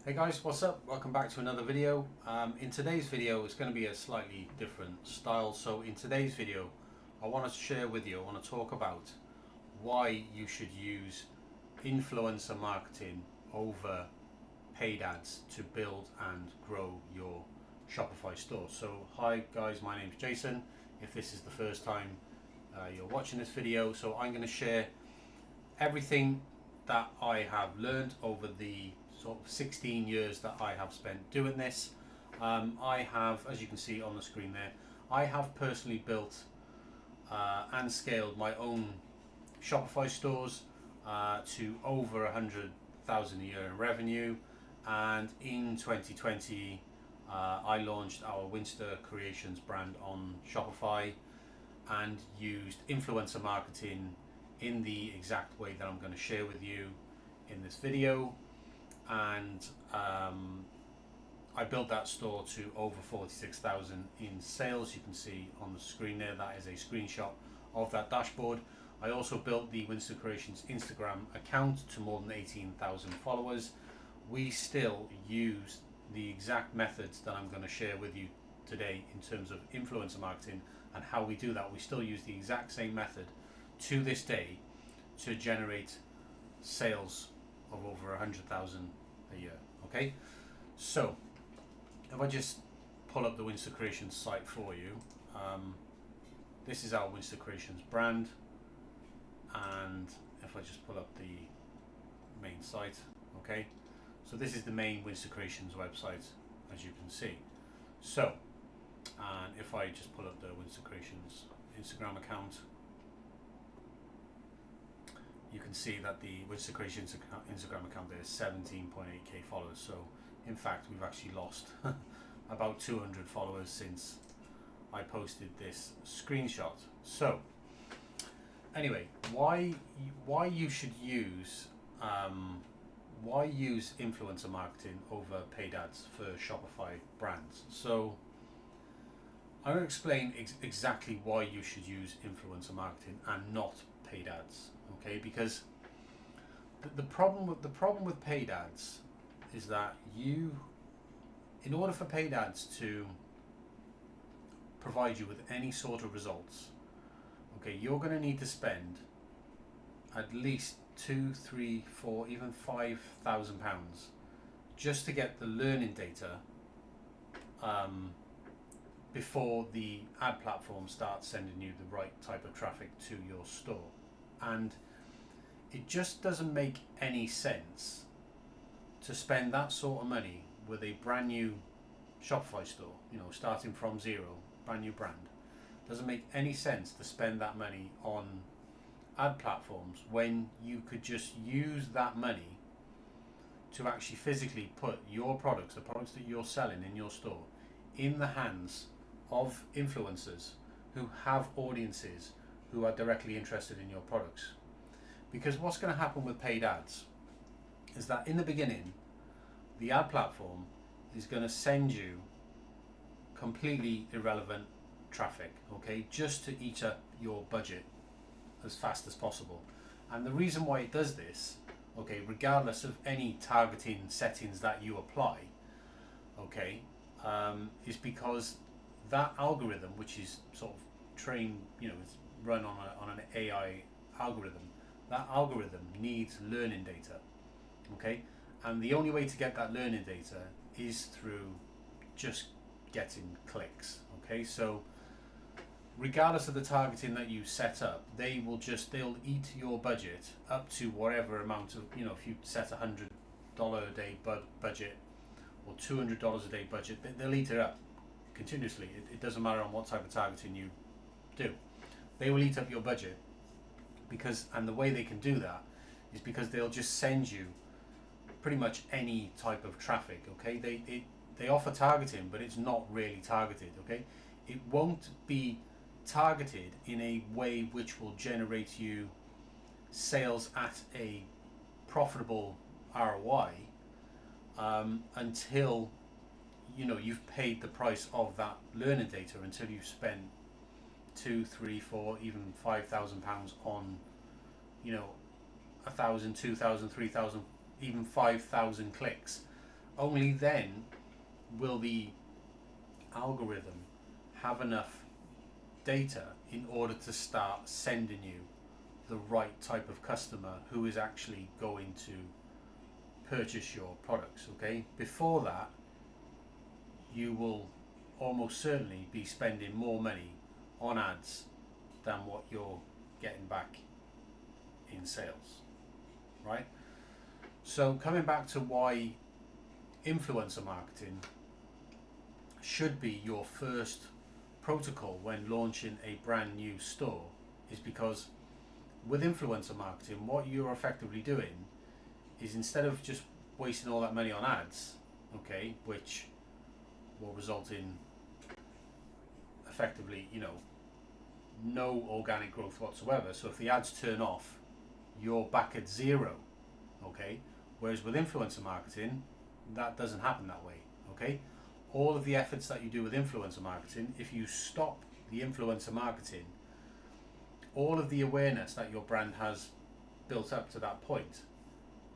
Hey guys, what's up? Welcome back to another video. In today's video, it's going to be a slightly different style. So in today's video, I want to share with you, I want to talk about why you should use influencer marketing over paid ads to build and grow your Shopify store. So hi guys, my name's Jason. If this is the first time you're watching this video, so I'm going to share everything that I have learned over the sort of 16 years that I have spent doing this. I have, as you can see on the screen there, I have personally built and scaled my own Shopify stores to over 100,000 a year in revenue, and in 2020 I launched our Winster Creations brand on Shopify and used influencer marketing in the exact way that I'm going to share with you in this video. And I built that store to over 46,000 in sales. You can see on the screen there, that is a screenshot of that dashboard. I also built the Winster Creations Instagram account to more than 18,000 followers. We still use the exact methods that I'm going to share with you today in terms of influencer marketing and how we do that. We still use the exact same method to this day to generate sales of over 100,000 a year. Okay, so if I just pull up the Winster Creations site for you, this is our Winster Creations brand, and if I just pull up the main site, okay, so this is the main Winster Creations website, as you can see. So, and if I just pull up the Winster Creations Instagram account, you can see that the Winster Creations Instagram account there is 17.8k followers. So in fact, we've actually lost about 200 followers since I posted this screenshot. So anyway, why you should use influencer marketing over paid ads for Shopify brands? So I'm going to explain exactly why you should use influencer marketing and not paid ads. Okay, because the problem with paid ads is that in order for paid ads to provide you with any sort of results, okay, you're going to need to spend at least £2, £3, £4, even £5,000 just to get the learning data before the ad platform starts sending you the right type of traffic to your store. And it just doesn't make any sense to spend that sort of money with a brand new Shopify store, starting from zero, brand new brand. Doesn't make any sense to spend that money on ad platforms when you could just use that money to actually physically put your products, the products that you're selling in your store, in the hands of influencers who have audiences who are directly interested in your products. Because what's going to happen with paid ads is that in the beginning, the ad platform is going to send you completely irrelevant traffic, okay, just to eat up your budget as fast as possible. And the reason why it does this, okay, regardless of any targeting settings that you apply, okay, is because that algorithm, which is sort of trained, it's run on an AI algorithm, that algorithm needs learning data, okay? And the only way to get that learning data is through just getting clicks, okay? So regardless of the targeting that you set up, they'll eat your budget up to whatever amount of, if you set $100 a day budget or $200 a day budget, they'll eat it up continuously. It doesn't matter on what type of targeting you do. They will eat up your budget and the way they can do that is because they'll just send you pretty much any type of traffic, okay? They offer targeting, but it's not really targeted, okay? It won't be targeted in a way which will generate you sales at a profitable ROI until you've paid the price of that learning data, until you've spent 2, 3, 4, even £5,000 on 1,000, 2,000, 3,000, even 5,000 clicks. only then will the algorithm have enough data in order to start sending you the right type of customer who is actually going to purchase your products. Okay, before that, you will almost certainly be spending more money on ads than what you're getting back in sales, right? So coming back to why influencer marketing should be your first protocol when launching a brand new store is because with influencer marketing, what you're effectively doing is, instead of just wasting all that money on ads, okay, which will result in effectively, no organic growth whatsoever. So if the ads turn off, you're back at zero, okay? Whereas with influencer marketing, that doesn't happen that way, okay? All of the efforts that you do with influencer marketing, if you stop the influencer marketing, all of the awareness that your brand has built up to that point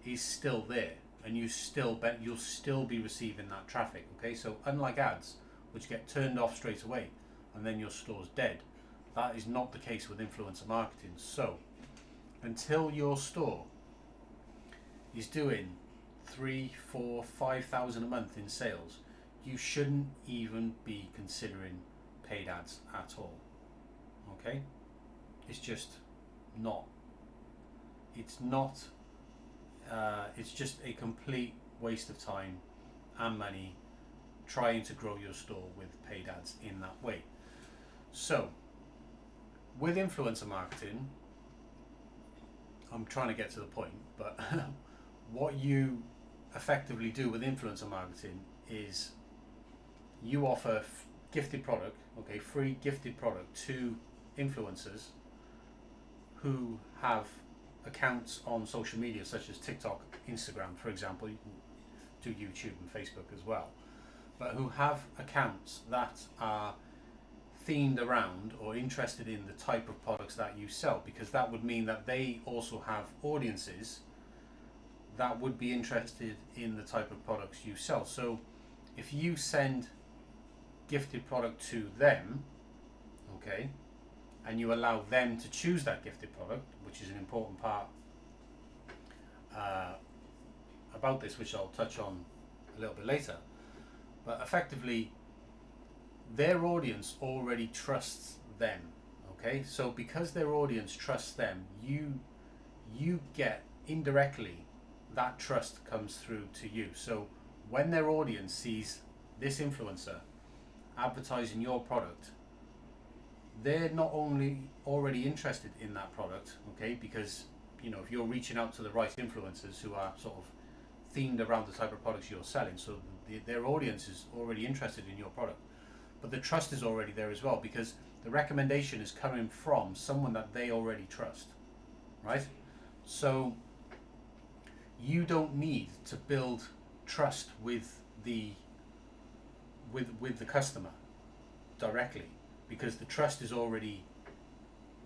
is still there, and you'll still be receiving that traffic, okay? So unlike ads, which get turned off straight away and then your store's dead, that is not the case with influencer marketing. So until your store is doing 3, 4, 5,000 a month in sales, you shouldn't even be considering paid ads at all, okay? It's just not, it's just a complete waste of time and money trying to grow your store with paid ads in that way. So with influencer marketing, I'm trying to get to the point, but what you effectively do with influencer marketing is you offer gifted product, okay, free gifted product to influencers who have accounts on social media such as TikTok, Instagram, for example. You can do YouTube and Facebook as well, but who have accounts that are themed around or interested in the type of products that you sell, because that would mean that they also have audiences that would be interested in the type of products you sell. So if you send gifted product to them, okay, and you allow them to choose that gifted product, which is an important part about this, which I'll touch on a little bit later, but effectively their audience already trusts them, okay? So because their audience trusts them, you get indirectly that trust comes through to you. So when their audience sees this influencer advertising your product, they're not only already interested in that product, okay, because if you're reaching out to the right influencers who are sort of themed around the type of products you're selling, so their audience is already interested in your product, but the trust is already there as well, because the recommendation is coming from someone that they already trust, right? So you don't need to build trust with the customer directly, because the trust is already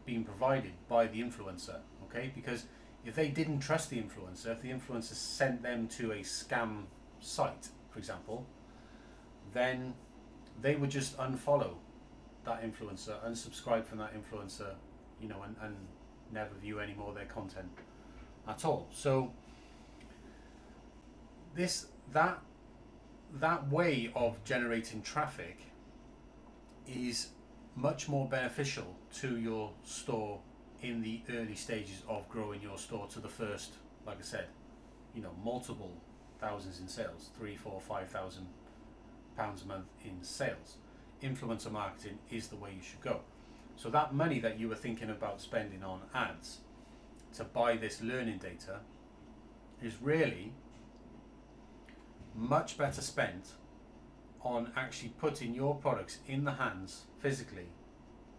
being provided by the influencer, okay? Because if they didn't trust the influencer, if the influencer sent them to a scam site, for example, then they would just unfollow that influencer, unsubscribe from that influencer, and never view any more of their content at all. So that way of generating traffic is much more beneficial to your store in the early stages of growing your store to the first, like I said, multiple thousands in sales, 3, 4, 5,000 pounds a month in sales. Influencer marketing is the way you should go. So that money that you were thinking about spending on ads to buy this learning data is really much better spent on actually putting your products in the hands physically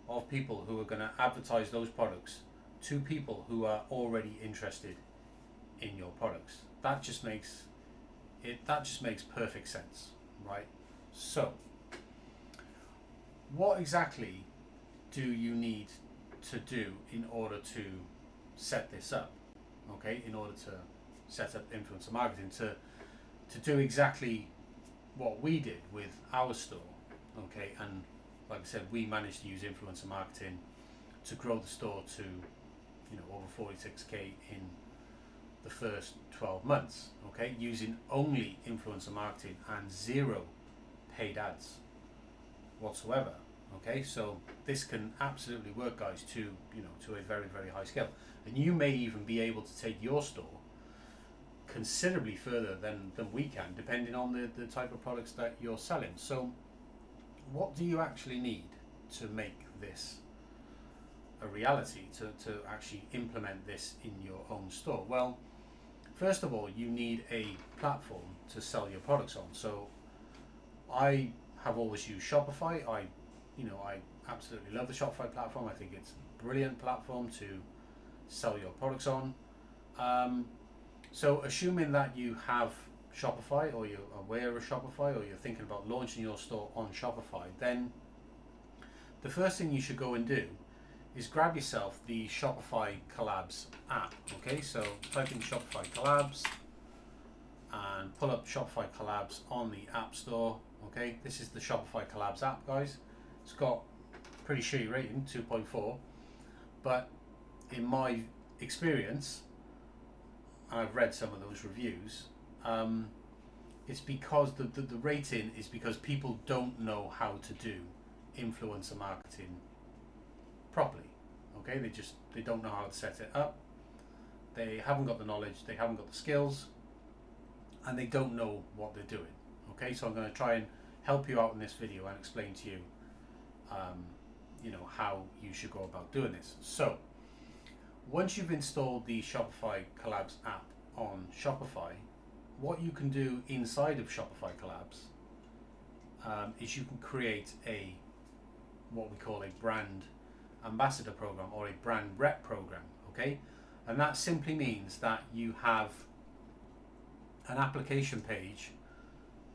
of people who are going to advertise those products to people who are already interested in your products. That just makes perfect sense, right? So what exactly do you need to do in order to set this up, okay, in order to set up influencer marketing, to do exactly what we did with our store, okay, and like I said, we managed to use influencer marketing to grow the store to, over 46k in the first 12 months, okay, using only influencer marketing and zero paid ads whatsoever. Okay, so this can absolutely work, guys, to to a very, very high scale, and you may even be able to take your store considerably further than we can, depending on the type of products that you're selling. So what do you actually need to make this a reality, to actually implement this in your own store? Well, first of all, you need a platform to sell your products on. So I have always used Shopify. I absolutely love the Shopify platform. I think it's a brilliant platform to sell your products on. So assuming that you have Shopify, or you're aware of Shopify, or you're thinking about launching your store on Shopify, then the first thing you should go and do is grab yourself the Shopify Collabs app. Okay, so type in Shopify Collabs and pull up Shopify Collabs on the App Store. Okay, this is the Shopify Collabs app, guys. It's got pretty shitty rating, 2.4, but in my experience, and I've read some of those reviews, it's because the rating is because people don't know how to do influencer marketing properly. Okay, they don't know how to set it up. They haven't got the knowledge, they haven't got the skills, and they don't know what they're doing. Okay, so I'm going to try and help you out in this video and explain to you, how you should go about doing this. So once you've installed the Shopify Collabs app on Shopify, what you can do inside of Shopify Collabs is you can create what we call a brand ambassador program, or a brand rep program. Okay, and that simply means that you have an application page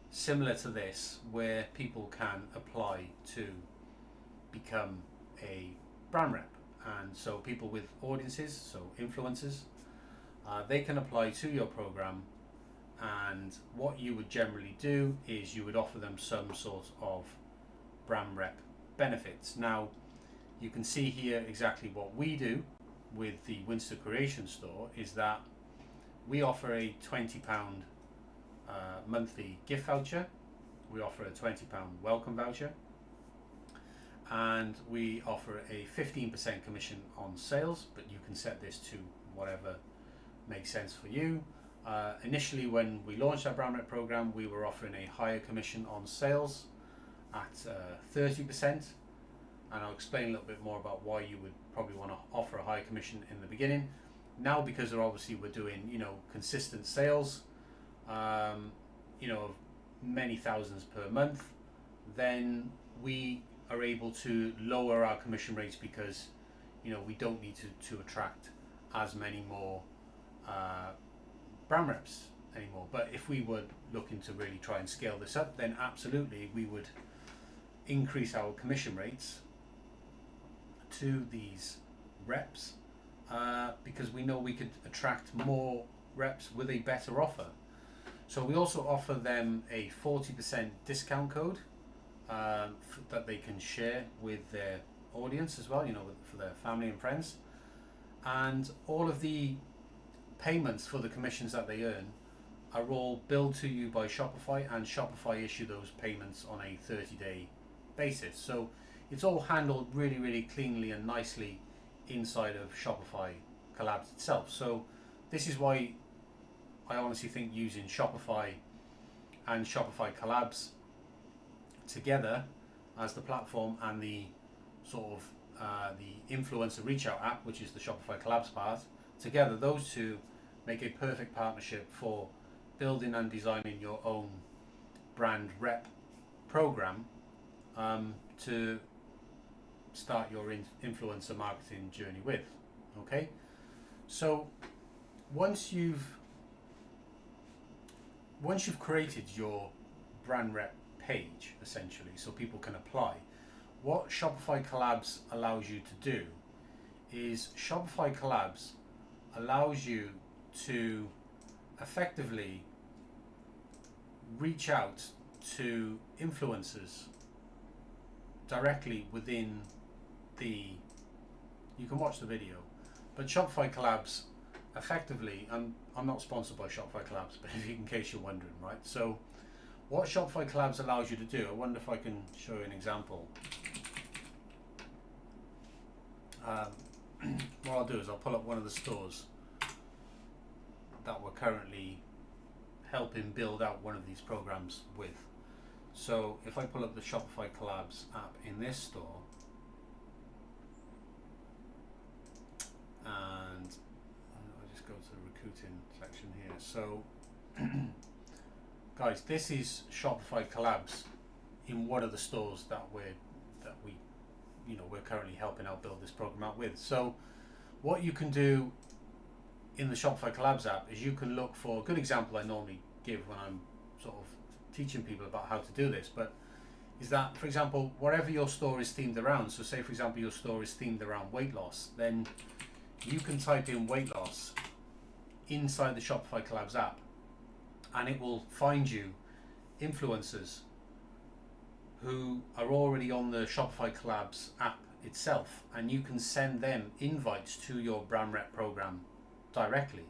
similar to this, where people can apply to become a brand rep. And so people with audiences, so influencers, they can apply to your program, and what you would generally do is you would offer them some sort of brand rep benefits. Now, you can see here exactly what we do with the Winster Creation store is that we offer a £20 monthly gift voucher, we offer a £20 welcome voucher, and we offer a 15% commission on sales, but you can set this to whatever makes sense for you. Initially, when we launched our brand rep program, we were offering a higher commission on sales at 30%, and I'll explain a little bit more about why you would probably want to offer a higher commission in the beginning. Now, because we're doing consistent sales, many thousands per month, then we are able to lower our commission rates, because we don't need to attract as many more brand reps anymore. But if we were looking to really try and scale this up, then absolutely we would increase our commission rates to these reps, because we know we could attract more reps with a better offer. So we also offer them a 40% discount code that they can share with their audience as well, for their family and friends. And all of the payments for the commissions that they earn are all billed to you by Shopify, and Shopify issue those payments on a 30-day basis. So it's all handled really, really cleanly and nicely inside of Shopify Collabs itself. So this is why I honestly think using Shopify and Shopify Collabs together as the platform, and the sort of the influencer reach out app, which is the Shopify Collabs part, together, those two make a perfect partnership for building and designing your own brand rep program to start your influencer marketing journey with. Okay, so once you've created your brand rep page, essentially, so people can apply, what Shopify Collabs allows you to do is Shopify Collabs allows you to effectively reach out to influencers directly within you can watch the video, but Shopify collabs effectively, and I'm not sponsored by Shopify collabs, but in case you're wondering, right? So what Shopify collabs allows you to do, I wonder if I can show you an example. What I'll do is I'll pull up one of the stores that we're currently helping build out one of these programs with. So if I pull up the Shopify collabs app in this store, and I'll just go to the recruiting section here. So guys, this is Shopify collabs in one of the stores that we're currently helping out build this program out with. So what you can do in the Shopify collabs app is you can look for a good example I normally give when I'm sort of teaching people about how to do this, but is that, for example, wherever your store is themed around, so say for example your store is themed around weight loss, then you can type in weight loss inside the Shopify collabs app and it will find you influencers who are already on the Shopify collabs app itself, and you can send them invites to your brand rep program directly.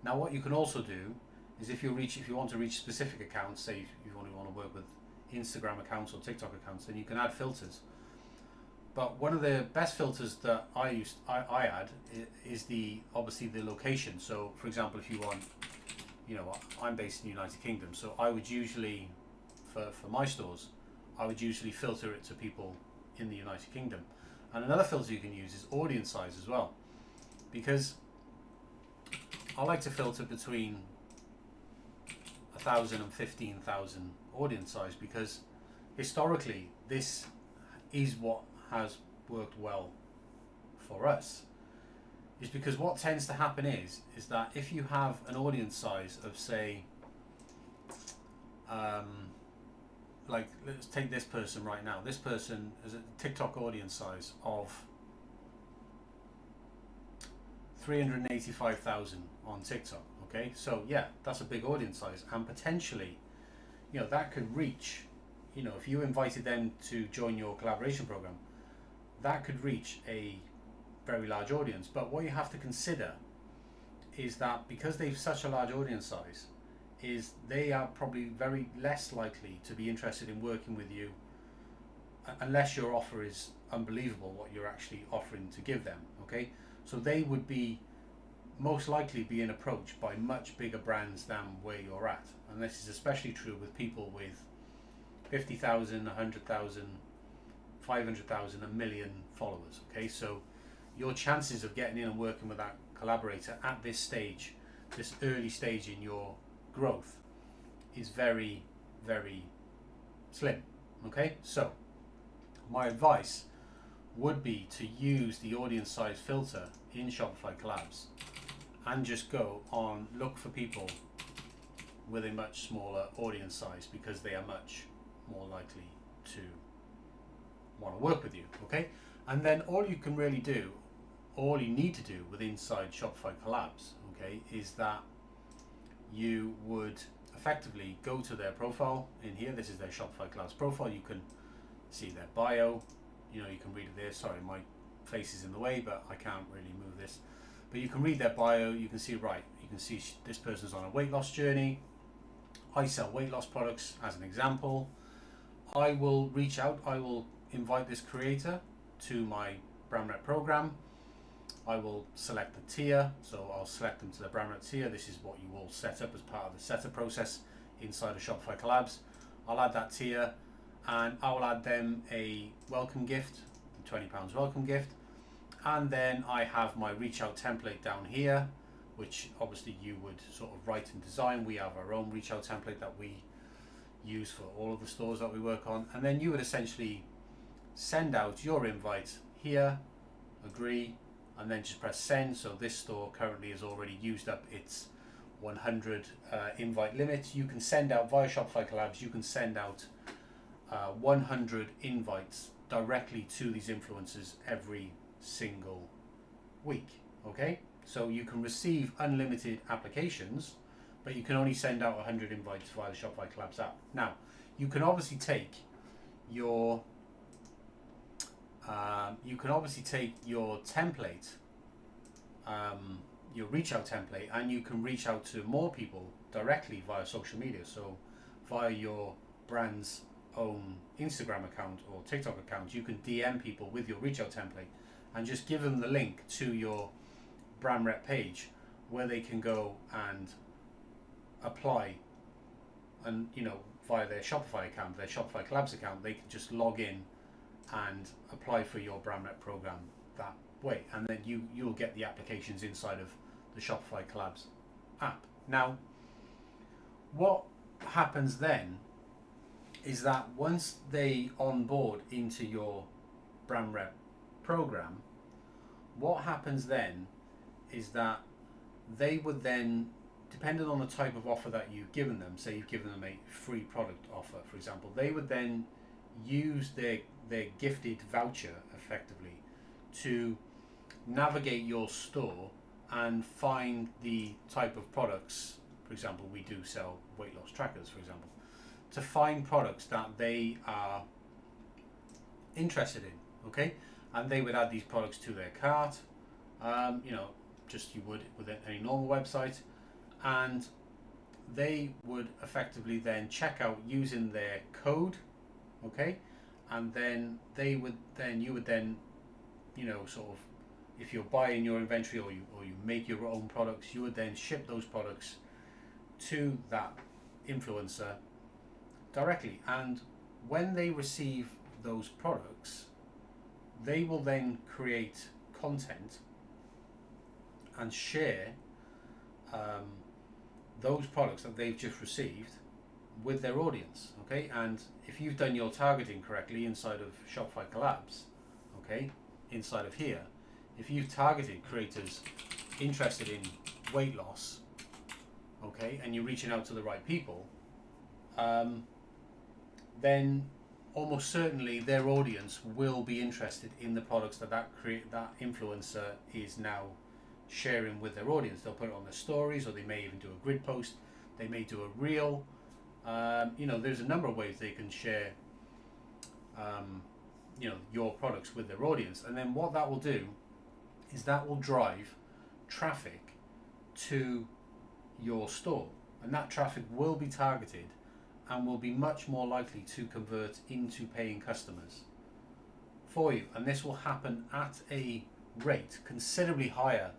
Now what you can also do is if you want to reach specific accounts, say if you only want to work with Instagram accounts or TikTok accounts, then you can add filters. But one of the best filters that I add is obviously the location. So for example, if you want, I'm based in the United Kingdom, so I would usually, for my stores, I would usually filter it to people in the United Kingdom. And another filter you can use is audience size as well, because I like to filter between 1,000 and 15,000 audience size, because historically this is what has worked well for us. Is because what tends to happen is that if you have an audience size of, say, like let's take this person right now. This person has a TikTok audience size of 385,000 on TikTok. Okay, so yeah, that's a big audience size, and potentially, that could reach, if you invited them to join your collaboration program, that could reach a very large audience. But what you have to consider is that because they've such a large audience size, is they are probably very less likely to be interested in working with you unless your offer is unbelievable, what you're actually offering to give them. Okay, so they would be most likely being approached by much bigger brands than where you're at, and this is especially true with people with 50,000, 100,000, 500,000, a million followers. Okay, so your chances of getting in and working with that collaborator at this stage, this early stage in your growth, is very, very slim. Okay, so my advice would be to use the audience size filter in Shopify collabs and just go on look for people with a much smaller audience size, because they are much more likely to want to work with you. Okay, and then all you need to do with inside Shopify collabs, okay, is that you would effectively go to their profile in here. This is their Shopify collabs profile. You can see their bio, you can read it there. Sorry, my face is in the way, but I can't really move this. But you can read their bio. You can see this person's on a weight loss journey. I sell weight loss products as an example. I will reach out, I will invite this creator to my brand rep program. I will select the tier, so I'll select them to the brand rep tier. This is what you will set up as part of the setup process inside of Shopify collabs. I'll add that tier, and I will add them a welcome gift, £20 welcome gift, and then I have my reach out template down here, which obviously you would sort of write and design. We have our own reach out template that we use for all of the stores that we work on, and then you would essentially send out your invite here, agree, and then just press send. So this store currently has already used up its 100 invite limit. You can send out via Shopify collabs, you can send out 100 invites directly to these influencers every single week. Okay, so you can receive unlimited applications, but you can only send out 100 invites via the Shopify Collabs app. Now, you can obviously take your template, your reach out template, and you can reach out to more people directly via social media. So via your brand's own Instagram account or TikTok account, you can DM people with your reach out template and just give them the link to your brand rep page where they can go and apply, and via their Shopify account, their Shopify Collabs account, they can just log in and apply for your brand rep program that way, and then you'll get the applications inside of the Shopify Collabs app. Now, what happens then is that once they onboard into your brand rep program, what happens then is that they would then, depending on the type of offer that you've given them, say you've given them a free product offer, for example, they would then use their gifted voucher effectively to navigate your store and find the type of products. For example, we do sell weight loss trackers, for example, to find products that they are interested in, okay? And they would add these products to their cart, just you would with any normal website, and they would effectively then check out using their code, okay? And then you would then, sort of, if you're buying your inventory or you make your own products, you would then ship those products to that influencer directly. And when they receive those products, they will then create content and share those products that they've just received with their audience, okay? And if you've done your targeting correctly inside of Shopify Collabs, okay, inside of here, if you've targeted creators interested in weight loss, okay, and you're reaching out to the right people, then almost certainly their audience will be interested in the products that influencer is now sharing with their audience. They'll put it on their stories, or they may even do a grid post. They may do a reel. There's a number of ways they can share, your products with their audience. And then what that will do is that will drive traffic to your store, and that traffic will be targeted and will be much more likely to convert into paying customers for you. And this will happen at a rate considerably higher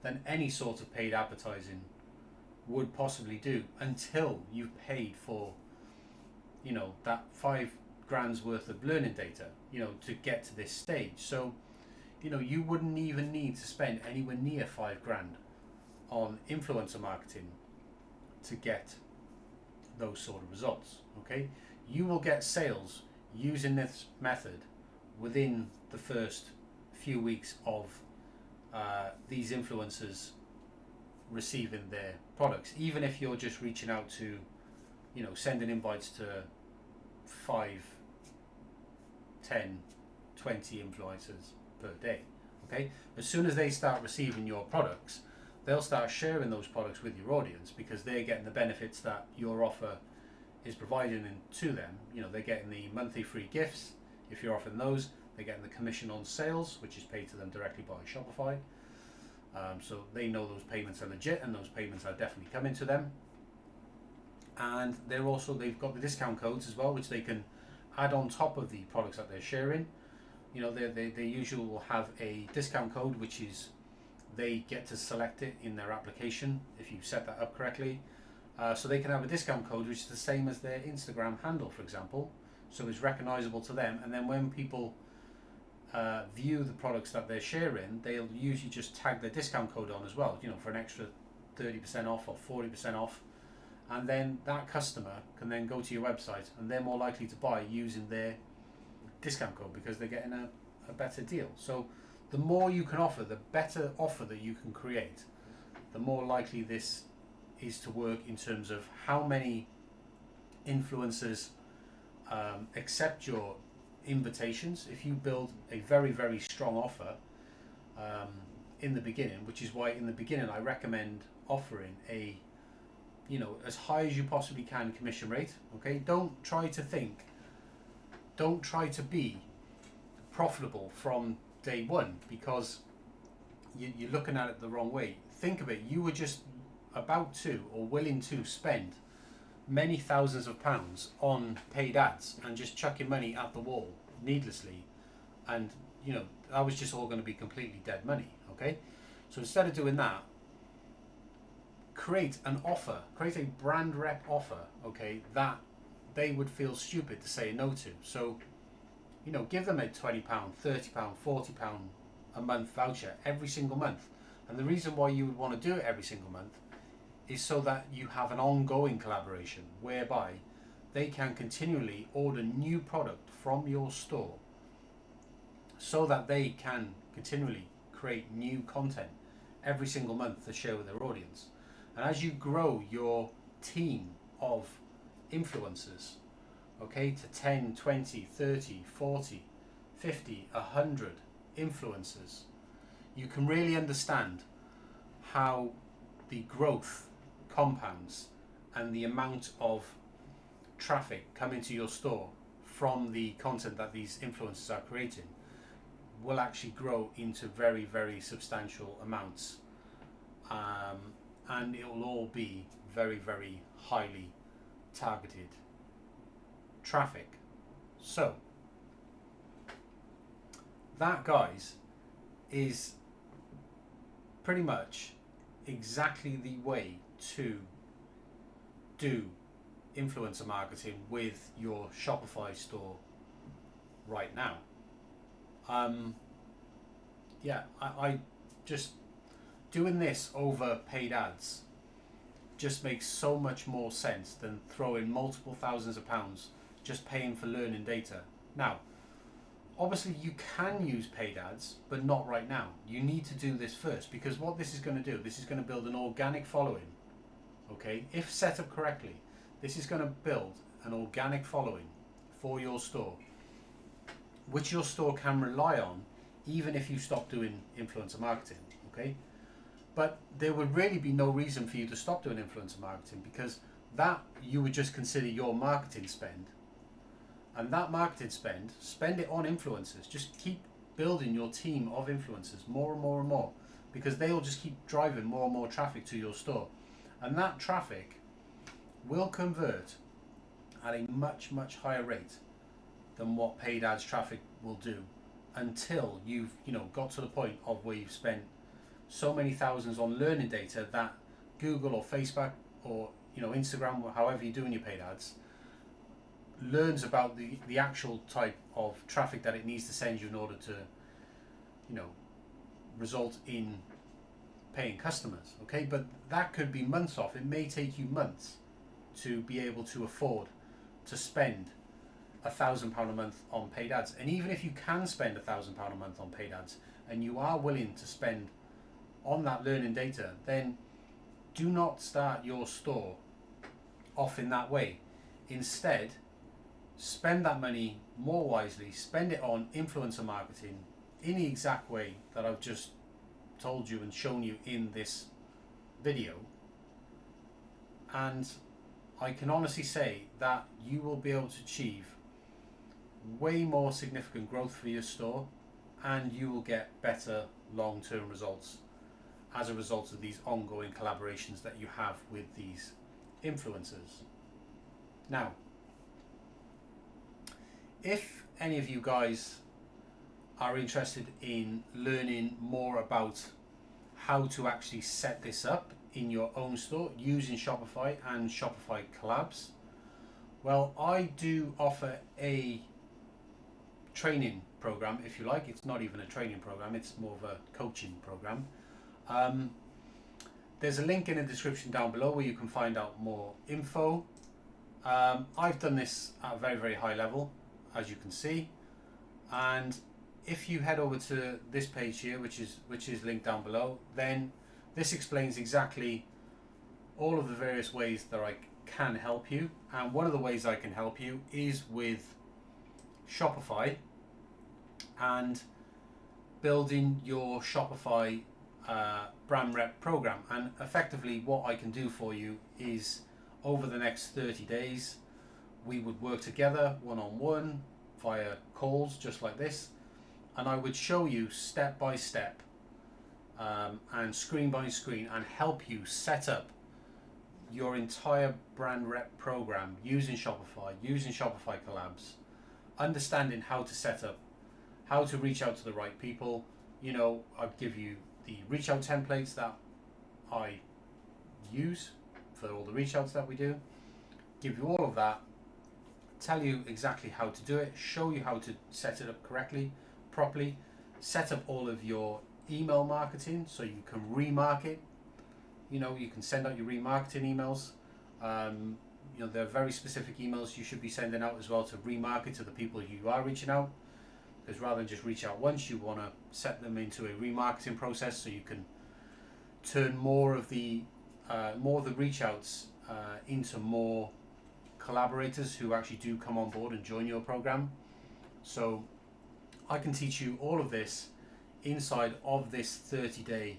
than any sort of paid advertising would possibly do, until you've paid for that $5,000 worth of learning data to get to this stage. So you wouldn't even need to spend anywhere near $5,000 on influencer marketing to get those sort of results, okay? You will get sales using this method within the first few weeks of these influencers receiving their products, even if you're just reaching out to, sending invites to 5, 10, 20 influencers per day, okay? As soon as they start receiving your products, they'll start sharing those products with your audience, because they're getting the benefits that your offer is providing to them. They're getting the monthly free gifts if you're offering those. They're getting the commission on sales, which is paid to them directly by Shopify. So they know those payments are legit, and those payments are definitely coming to them. And they've got the discount codes as well, which they can add on top of the products that they're sharing. They usually will have a discount code, which is, they get to select it in their application if you set that up correctly. So they can have a discount code which is the same as their Instagram handle, for example, so it's recognizable to them. And then when people view the products that they're sharing, they'll usually just tag their discount code on as well, for an extra 30% off or 40% off. And then that customer can then go to your website, and they're more likely to buy using their discount code, because they're getting a better deal. So the more you can offer, the better offer that you can create, the more likely this is to work in terms of how many influencers accept your invitations. If you build a very, very strong offer in the beginning, which is why in the beginning I recommend offering a as high as you possibly can commission rate. Okay, don't try to be profitable from day one, because you're looking at it the wrong way. Think of it, you were just about to, or willing to, spend many thousands of pounds on paid ads and just chucking money at the wall needlessly, and that was just all going to be completely dead money. Okay, so instead of doing that, create an offer, create a brand rep offer, okay, that they would feel stupid to say no to. So give them a £20, £30, £40 a month voucher every single month. And the reason why you would want to do it every single month is so that you have an ongoing collaboration whereby they can continually order new product from your store, so that they can continually create new content every single month to share with their audience. And as you grow your team of influencers, okay, to 10, 20, 30, 40, 50, 100 influencers, you can really understand how the growth compounds and the amount of traffic coming to your store from the content that these influencers are creating will actually grow into very, very substantial amounts. And it will all be very, very highly targeted traffic. So that, guys, is pretty much exactly the way to do influencer marketing with your Shopify store right now. I just doing this over paid ads just makes so much more sense than throwing multiple thousands of pounds just paying for learning data. Now, obviously you can use paid ads, but not right now. You need to do this first, because what this is going to do, this is going to build an organic following. Okay, if set up correctly, this is going to build an organic following for your store, which your store can rely on even if you stop doing influencer marketing. Okay, but there would really be no reason for you to stop doing influencer marketing, because that you would just consider your marketing spend. And that marketing spend it on influencers. Just keep building your team of influencers more and more and more, because they will just keep driving more and more traffic to your store. And that traffic will convert at a much, much higher rate than what paid ads traffic will do, until you've got to the point of where you've spent so many thousands on learning data that Google or Facebook or Instagram, or however you're doing your paid ads, learns about the actual type of traffic that it needs to send you in order to result in paying customers. Okay, but that could be months off. It may take you months to be able to afford to spend £1,000 a month on paid ads. And even if you can spend £1,000 a month on paid ads, and you are willing to spend on that learning data, then do not start your store off in that way. Instead, spend that money more wisely. Spend it on influencer marketing in the exact way that I've just told you and shown you in this video. And I can honestly say that you will be able to achieve way more significant growth for your store, and you will get better long-term results as a result of these ongoing collaborations that you have with these influencers. Now, if any of you guys are interested in learning more about how to actually set this up in your own store using Shopify and Shopify collabs, well, I do offer a training program, if you like. It's not even a training program, it's more of a coaching program. There's a link in the description down below where you can find out more info. I've done this at a very, very high level, as you can see, and if you head over to this page here, which is linked down below, then this explains exactly all of the various ways that I can help you. And one of the ways I can help you is with Shopify and building your Shopify brand rep program. And effectively what I can do for you is, over the next 30 days, we would work together one-on-one via calls just like this, and I would show you step by step and screen by screen, and help you set up your entire brand rep program using Shopify, using Shopify collabs, understanding how to set up, how to reach out to the right people. You know, I'd give you the reach out templates that I use for all the reach outs that we do, give you all of that, tell you exactly how to do it, show you how to set it up correctly, properly, set up all of your email marketing so you can remarket. You know, you can send out your remarketing emails. You know, there are very specific emails you should be sending out as well to remarket to the people you are reaching out, because rather than just reach out once, you want to set them into a remarketing process so you can turn more of the reach outs into more collaborators who actually do come on board and join your program. So I can teach you all of this inside of this 30-day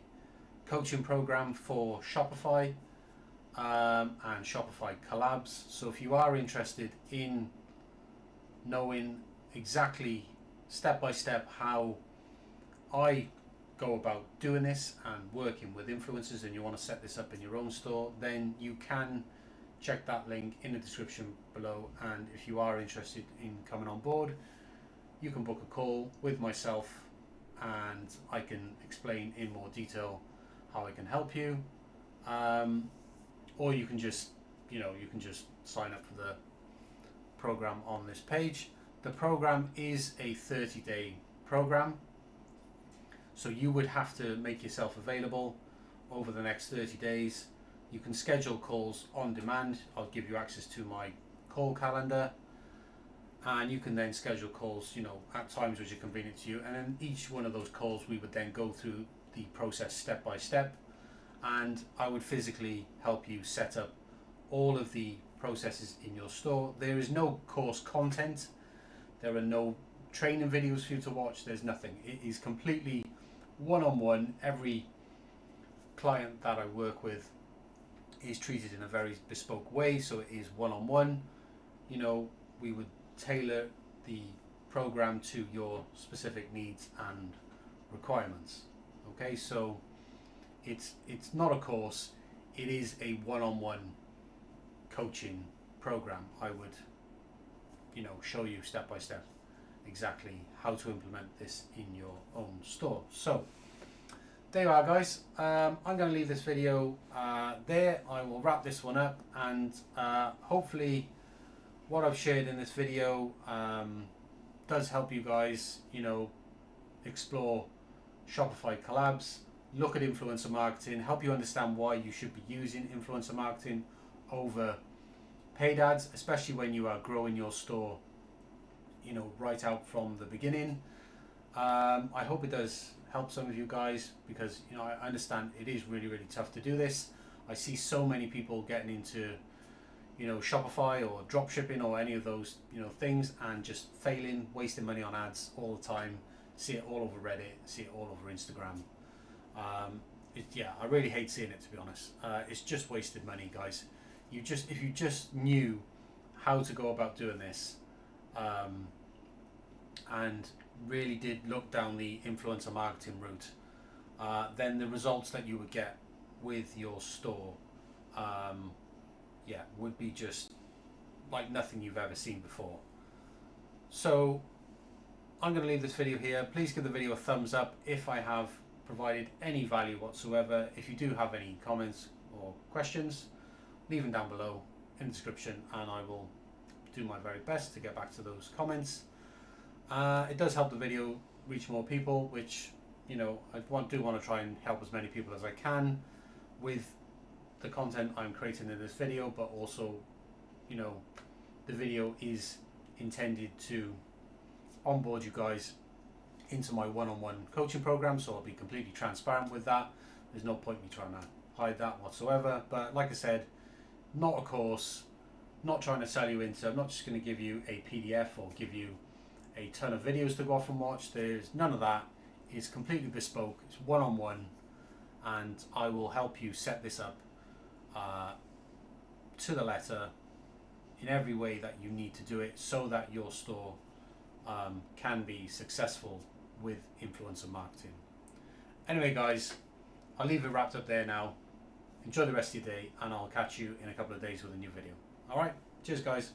coaching program for Shopify and Shopify collabs. So if you are interested in knowing exactly step by step how I go about doing this and working with influencers, and you want to set this up in your own store, then you can check that link in the description below. And if you are interested in coming on board, you can book a call with myself and I can explain in more detail how I can help you, or you can just sign up for the program on this page. The program is a 30-day program, so you would have to make yourself available over the next 30 days. You can schedule calls on demand. I'll give you access to my call calendar, and you can then schedule calls, you know, at times which are convenient to you. And then each one of those calls, we would then go through the process step by step, and I would physically help you set up all of the processes in your store. There is no course content. There are no training videos for you to watch. There's nothing. It is completely one-on-one. Every client that I work with is treated in a very bespoke way, so it is one-on-one. You know, we would tailor the program to your specific needs and requirements. Okay, so it's not a course, it is a one-on-one coaching program. I would, you know, show you step by step exactly how to implement this in your own store. So there you are, guys. I'm going to leave this video there. I will wrap this one up, and hopefully what I've shared in this video does help you guys, you know, explore Shopify collabs, look at influencer marketing, help you understand why you should be using influencer marketing over paid ads, especially when you are growing your store, you know, right out from the beginning. I hope it does help some of you guys, because, you know, I understand it is really, really tough to do this. I see so many people getting into, you know, Shopify or drop shipping or any of those, you know, things, and just failing, wasting money on ads all the time. See it all over Reddit, see it all over Instagram. Yeah, I really hate seeing it, to be honest. It's just wasted money, guys. If you just knew how to go about doing this, and really did look down the influencer marketing route, then the results that you would get with your store, would be just like nothing you've ever seen before. So I'm going to leave this video here. Please give the video a thumbs up if I have provided any value whatsoever. If you do have any comments or questions, leave them down below in the description, and I will do my very best to get back to those comments. It does help the video reach more people, which, you know, I do want to try and help as many people as I can with the content I'm creating in this video, but also, you know, the video is intended to onboard you guys into my one-on-one coaching program, so I'll be completely transparent with that. There's no point me trying to hide that whatsoever. But like I said, not a course, not trying to sell you into, I'm not just going to give you a PDF or give you a ton of videos to go off and watch. There's none of that. It's completely bespoke. It's one-on-one. and I will help you set this up to the letter in every way that you need to do it, so that your store can be successful with influencer marketing. Anyway guys, I'll leave it wrapped up there now. Enjoy the rest of your day, and I'll catch you in a couple of days with a new video. Alright, cheers guys.